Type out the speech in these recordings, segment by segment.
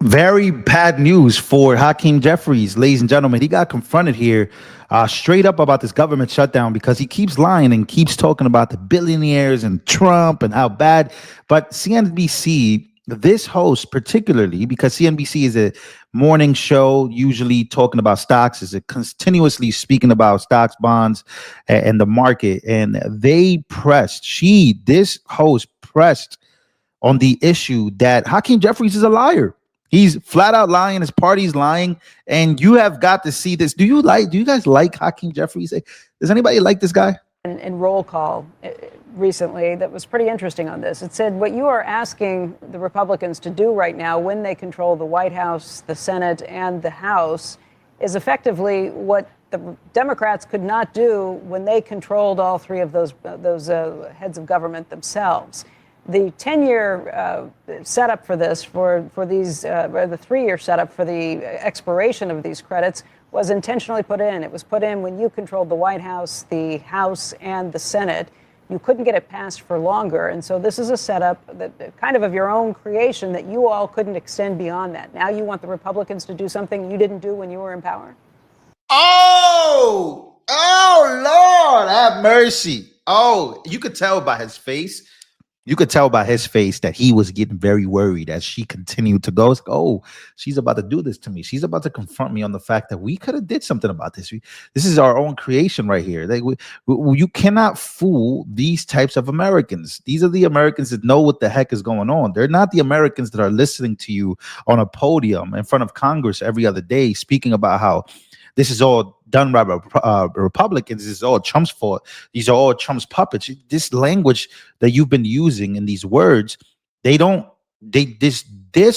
Very bad news for Hakeem Jeffries, ladies and gentlemen. He got confronted here straight up about this government shutdown because he keeps lying and keeps talking about the billionaires and Trump and how bad. But CNBC, this host particularly, because CNBC is a morning show, usually talking about stocks, is it continuously speaking about stocks, bonds, and the market. And this host pressed on the issue that Hakeem Jeffries is a liar. He's flat out lying. His party's lying, and you have got to see this. Do you guys like Hakeem Jeffries? Does anybody like this guy? In roll call recently, that was pretty interesting on this. It said what you are asking the Republicans to do right now, when they control the White House, the Senate, and the House, is effectively what the Democrats could not do when they controlled all three of those heads of government themselves. The 10-year setup for this, for these, or the 3-year setup for the expiration of these credits was intentionally put in. It was put in when you controlled the White House, the House, and the Senate. You couldn't get it passed for longer. And so this is a setup that kind of your own creation that you all couldn't extend beyond that. Now you want the Republicans to do something you didn't do when you were in power? Oh, Lord, have mercy. Oh, you could tell by his face. You could tell by his face that he was getting very worried as she continued to go. Like, oh, she's about to do this to me. She's about to confront me on the fact that we could have did something about this. This is our own creation right here. You cannot fool these types of Americans. These are the Americans that know what the heck is going on. They're not the Americans that are listening to you on a podium in front of Congress every other day, speaking about how this is all done by Republicans. This is all Trump's fault. These are all Trump's puppets. This language that you've been using in these words, this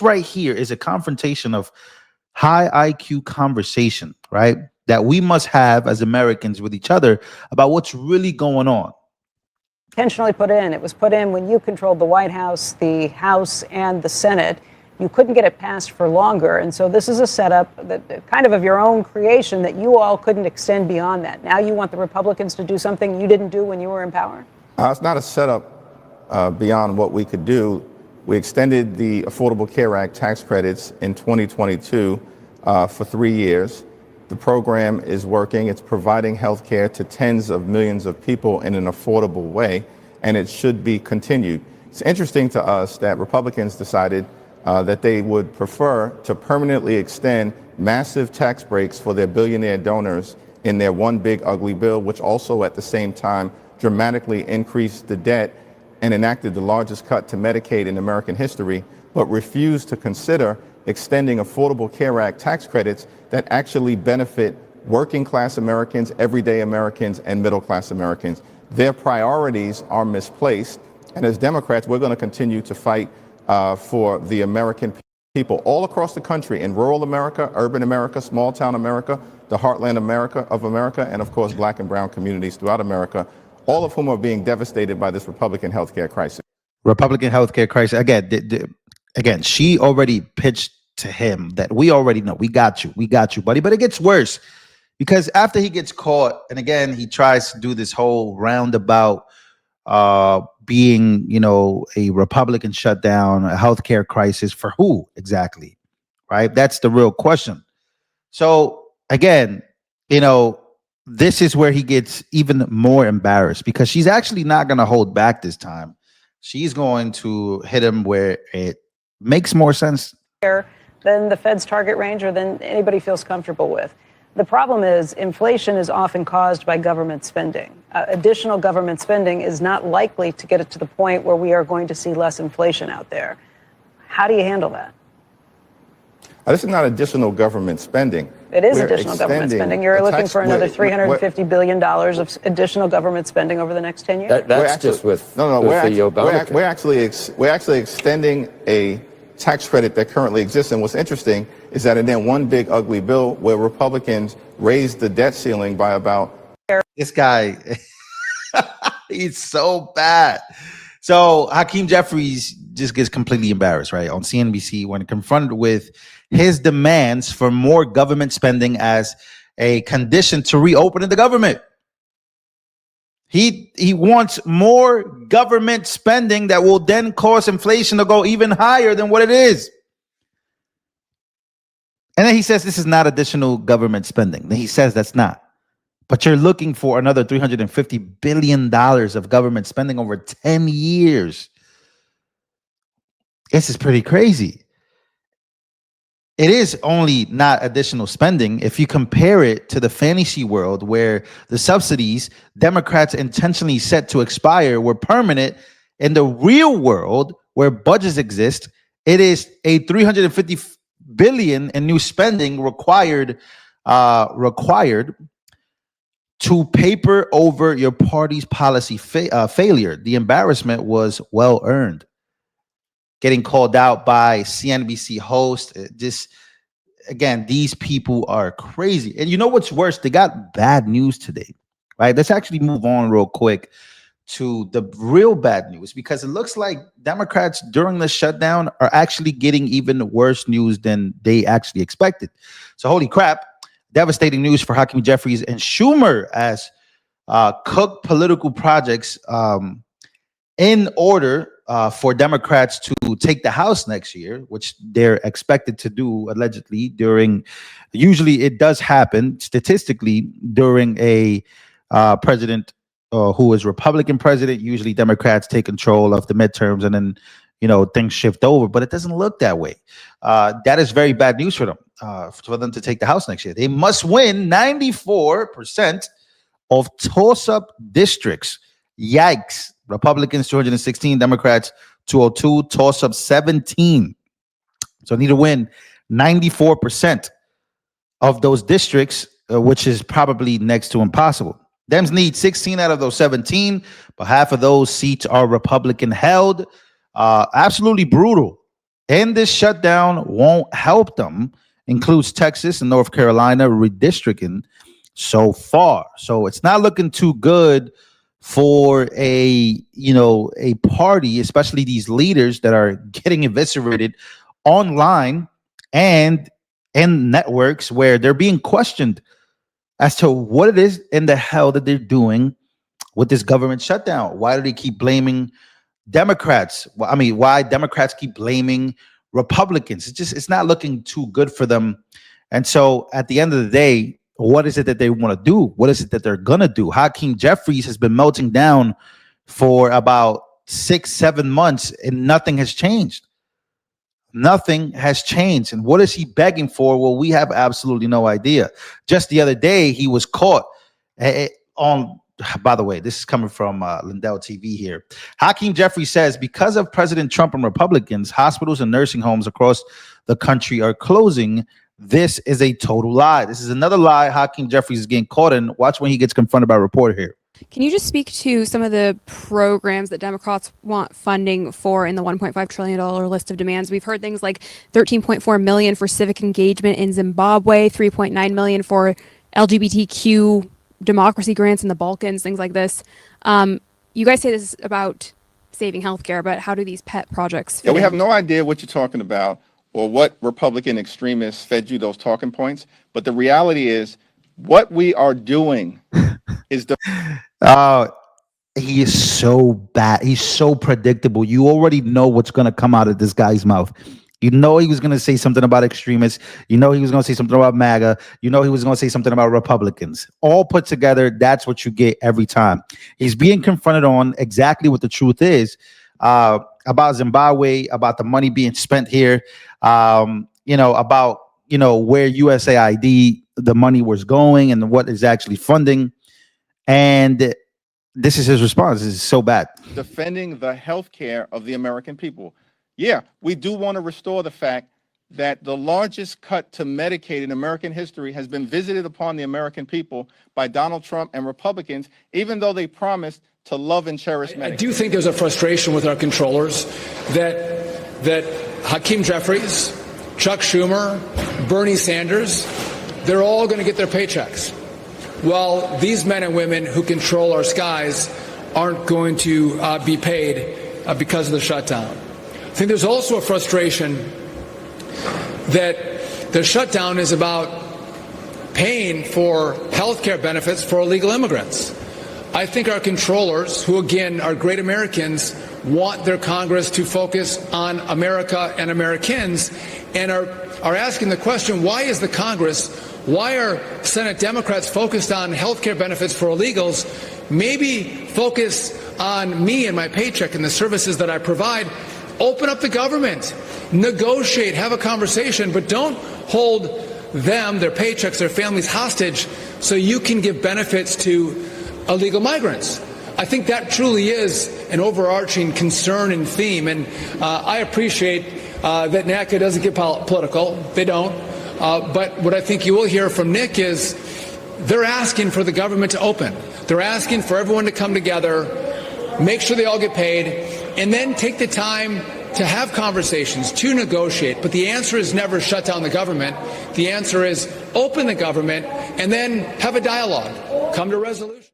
right here is a confrontation of high IQ conversation, right? That we must have as Americans with each other about what's really going on. Intentionally put in. It was put in when you controlled the White House, the House, and the Senate. You couldn't get it passed for longer. And so this is a setup that kind of your own creation that you all couldn't extend beyond that. Now you want the Republicans to do something you didn't do when you were in power? It's not a setup beyond what we could do. We extended the Affordable Care Act tax credits in 2022 for 3 years. The program is working. It's providing health care to tens of millions of people in an affordable way, and it should be continued. It's interesting to us that Republicans decided that they would prefer to permanently extend massive tax breaks for their billionaire donors in their one big ugly bill, which also at the same time dramatically increased the debt and enacted the largest cut to Medicaid in American history, but refused to consider extending Affordable Care Act tax credits that actually benefit working class Americans, everyday Americans, and middle class Americans. Their priorities are misplaced, and as Democrats, we're going to continue to fight for the American people all across the country, in rural America, urban America, small town America, the heartland of America, and of course, black and brown communities throughout America, all of whom are being devastated by this Republican healthcare crisis. Republican healthcare crisis. Again, she already pitched to him that we already know, we got you, buddy. But it gets worse because after he gets caught, and again, he tries to do this whole roundabout being, a Republican shutdown, a healthcare crisis for who exactly, right? That's the real question. So again, this is where he gets even more embarrassed because she's actually not going to hold back this time. She's going to hit him where it makes more sense than the Fed's target range or than anybody feels comfortable with. The problem is inflation is often caused by government spending. Additional government spending is not likely to get it to the point where we are going to see less inflation out there. How do you handle that? This is not additional government spending. It is additional government spending. You're looking for another $350 billion of additional government spending over the next 10 years? That's just with the Obama. We're actually extending a tax credit that currently exists. And what's interesting is that in that one big ugly bill where Republicans raised the debt ceiling by about... This guy, he's so bad. So Hakeem Jeffries just gets completely embarrassed, right, on CNBC when confronted with his demands for more government spending as a condition to reopening the government. He wants more government spending that will then cause inflation to go even higher than what it is. And then he says this is not additional government spending. Then he says that's not. But you're looking for another $350 billion of government spending over 10 years. This is pretty crazy. It is only not additional spending if you compare it to the fantasy world where the subsidies Democrats intentionally set to expire were permanent. In the real world where budgets exist, it is a $350 billion in new spending required to paper over your party's policy failure. The embarrassment was well earned. Getting called out by CNBC host. Just again, these people are crazy. And you know what's worse? They got bad news today, right? Let's actually move on real quick to the real bad news, because it looks like Democrats during the shutdown are actually getting even worse news than they actually expected. So holy crap, devastating news for Hakeem, Jeffries, and Schumer as cook political projects in order for Democrats to take the House next year, which they're expected to do allegedly usually it does happen statistically during a president who is Republican president. Usually Democrats take control of the midterms and then, things shift over, but it doesn't look that way. That is very bad news for them to take the House next year. They must win 94% of toss-up districts. Yikes. Republicans 216, Democrats 202, toss-up 17. So need to win 94% of those districts, which is probably next to impossible. Dems need 16 out of those 17, but half of those seats are Republican held. Absolutely brutal. And this shutdown won't help them. Includes Texas and North Carolina redistricting so far. So it's not looking too good for a party, especially these leaders that are getting eviscerated online and in networks where they're being questioned as to what it is in the hell that they're doing with this government shutdown. Why do they keep blaming Democrats? Why Democrats keep blaming Republicans? It's not looking too good for them. And so at the end of the day, what is it that they want to do? What is it that they're going to do? Hakeem Jeffries has been melting down for about 6-7 months and nothing has changed. Nothing has changed. And what is he begging for? Well, we have absolutely no idea. Just the other day, he was caught on, by the way, this is coming from Lindell TV here. Hakeem Jeffries says, because of President Trump and Republicans, hospitals and nursing homes across the country are closing. This is a total lie. This is another lie Hakeem Jeffries is getting caught in. Watch when he gets confronted by a reporter here. Can you just speak to some of the programs that Democrats want funding for in the $1.5 trillion list of demands? We've heard things like $13.4 million for civic engagement in Zimbabwe, $3.9 million for LGBTQ democracy grants in the Balkans, things like this. You guys say this is about saving healthcare, but how do these pet projects fit in? We have no idea what you're talking about or what Republican extremists fed you those talking points. But the reality is what we are doing is he is so bad. He's so predictable. You already know what's going to come out of this guy's mouth. You know he was going to say something about extremists. You know he was going to say something about MAGA. You know he was going to say something about Republicans. All put together, that's what you get every time. He's being confronted on exactly what the truth is about Zimbabwe, about the money being spent here, about where USAID, the money was going and what is actually funding. And this is his response. This is so bad. Defending the health care of the American people. Yeah, we do want to restore the fact that the largest cut to Medicaid in American history has been visited upon the American people by Donald Trump and Republicans, even though they promised to love and cherish Medicaid. I do think there's a frustration with our controllers that Hakeem Jeffries, Chuck Schumer, Bernie Sanders, they're all going to get their paychecks, while these men and women who control our skies aren't going to be paid because of the shutdown. I think there's also a frustration that the shutdown is about paying for health care benefits for illegal immigrants. I think our controllers, who again are great Americans, want their Congress to focus on America and Americans and are asking the question, why is the Congress, why are Senate Democrats focused on health care benefits for illegals? Maybe focus on me and my paycheck and the services that I provide. Open up the government, negotiate, have a conversation, but don't hold them, their paychecks, their families hostage so you can give benefits to illegal migrants. I think that truly is an overarching concern and theme, and I appreciate that NACA doesn't get political. They don't. But what I think you will hear from Nick is they're asking for the government to open. They're asking for everyone to come together, make sure they all get paid, and then take the time to have conversations, to negotiate. But the answer is never shut down the government. The answer is open the government and then have a dialogue, come to a resolution.